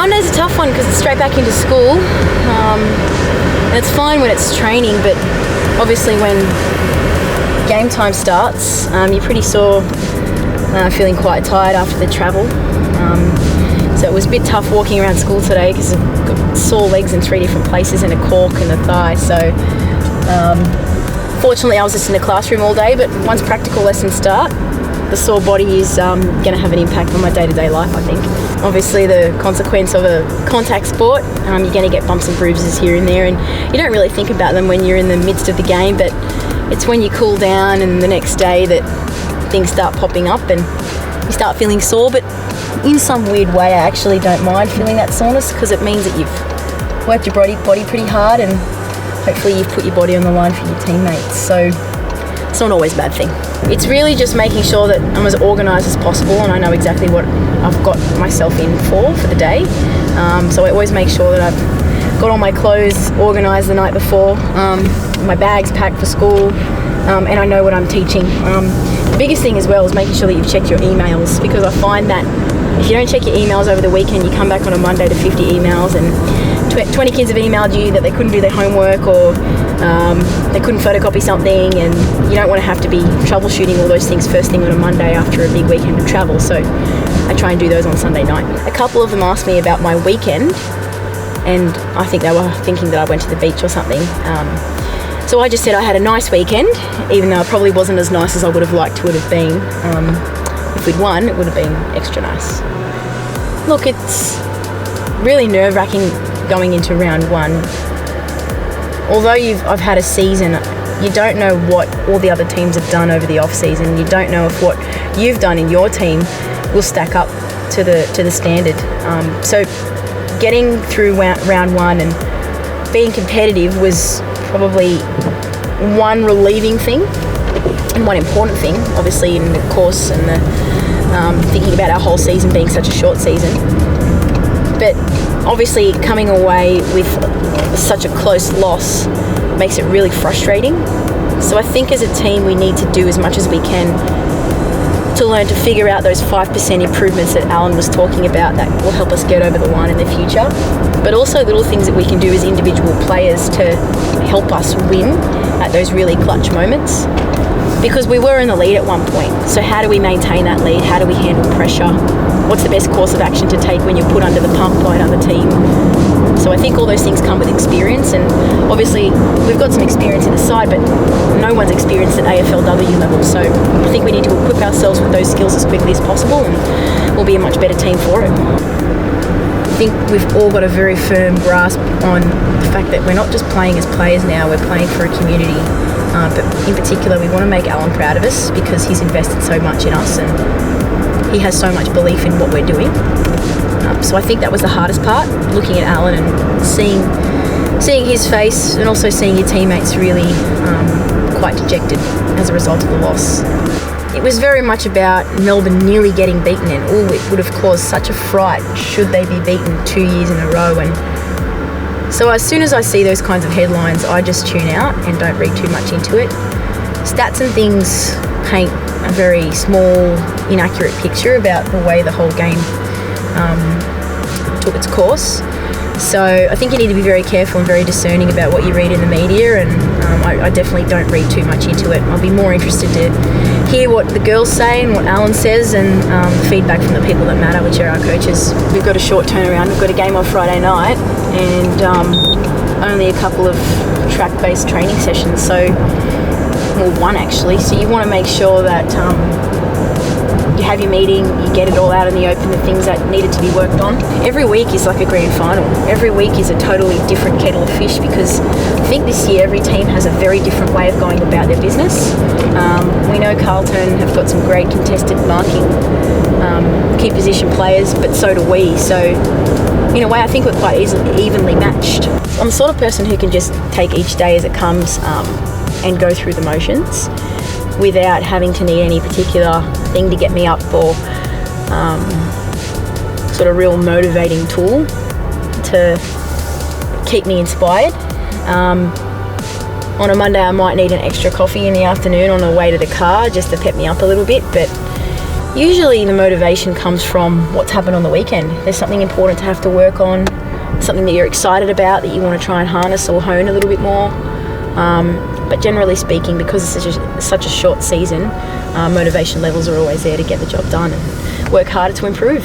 Monday's a tough one because it's straight back into school. And it's fine when it's training, but obviously when game time starts, you're pretty sore, feeling quite tired after the travel. So it was a bit tough walking around school today because I've got sore legs in 3 different places and a cork in the thigh. So fortunately I was just in the classroom all day, but once practical lessons start, the sore body is going to have an impact on my day-to-day life, I think. Obviously the consequence of a contact sport, you're going to get bumps and bruises here and there, and you don't really think about them when you're in the midst of the game, but it's when you cool down and the next day that things start popping up and you start feeling sore. But in some weird way I actually don't mind feeling that soreness because it means that you've worked your body pretty hard and hopefully you've put your body on the line for your teammates. So it's not always a bad thing. It's really just making sure that I'm as organised as possible and I know exactly what I've got myself in for the day. So I always make sure that I've got all my clothes organised the night before, my bag's packed for school, and I know what I'm teaching. The biggest thing as well is making sure that you've checked your emails, because I find that if you don't check your emails over the weekend, you come back on a Monday to 50 emails and 20 kids have emailed you that they couldn't do their homework or they couldn't photocopy something, and you don't want to have to be troubleshooting all those things first thing on a Monday after a big weekend of travel. So I try and do those on Sunday night. A couple of them asked me about my weekend, and I think they were thinking that I went to the beach or something. So I just said I had a nice weekend, even though it probably wasn't as nice as I would have liked to have been. If we'd won, it would have been extra nice. Look, it's really nerve-wracking going into round one. Although I've had a season, you don't know what all the other teams have done over the off-season. You don't know if what you've done in your team will stack up to the standard. So getting through round one and being competitive was probably one relieving thing and one important thing, obviously in the course and the thinking about our whole season being such a short season. But obviously coming away with such a close loss makes it really frustrating. So I think as a team we need to do as much as we can to learn to figure out those 5% improvements that Alan was talking about that will help us get over the line in the future. But also little things that we can do as individual players to help us win at those really clutch moments. Because we were in the lead at one point. So how do we maintain that lead? How do we handle pressure? What's the best course of action to take when you're put under the pump by another team? So I think all those things come with experience, and obviously we've got some experience in the side, but no one's experienced at AFLW level. So I think we need to equip ourselves with those skills as quickly as possible, and we'll be a much better team for it. I think we've all got a very firm grasp on the fact that we're not just playing as players now, we're playing for a community. But in particular, we want to make Alan proud of us because he's invested so much in us and he has so much belief in what we're doing. So I think that was the hardest part, looking at Alan and seeing his face and also seeing your teammates really quite dejected as a result of the loss. It was very much about Melbourne nearly getting beaten, and it would have caused such a fright should they be beaten 2 years in a row. And so as soon as I see those kinds of headlines, I just tune out and don't read too much into it. Stats and things paint a very small, inaccurate picture about the way the whole game took its course. So I think you need to be very careful and very discerning about what you read in the media, and I definitely don't read too much into it. I'll be more interested to hear what the girls say and what Alan says, and the feedback from the people that matter, which are our coaches. We've got a short turnaround. We've got a game on Friday night and only a couple of track-based training sessions, one actually. So you want to make sure that you have your meeting, you get it all out in the open, the things that needed to be worked on. Every week is like a grand final. Every week is a totally different kettle of fish, because I think this year every team has a very different way of going about their business. We know Carlton have got some great contested marking, key position players, but so do we. So in a way I think we're quite evenly matched. I'm the sort of person who can just take each day as it comes and go through the motions without having to need any particular thing to get me up, or sort of real motivating tool to keep me inspired. On a Monday I might need an extra coffee in the afternoon on the way to the car just to pep me up a little bit, but Usually the motivation comes from what's happened on the weekend. There's something important to have to work on, something that you're excited about that you want to try and harness or hone a little bit more. But generally speaking, because it's such a short season, motivation levels are always there to get the job done and work harder to improve.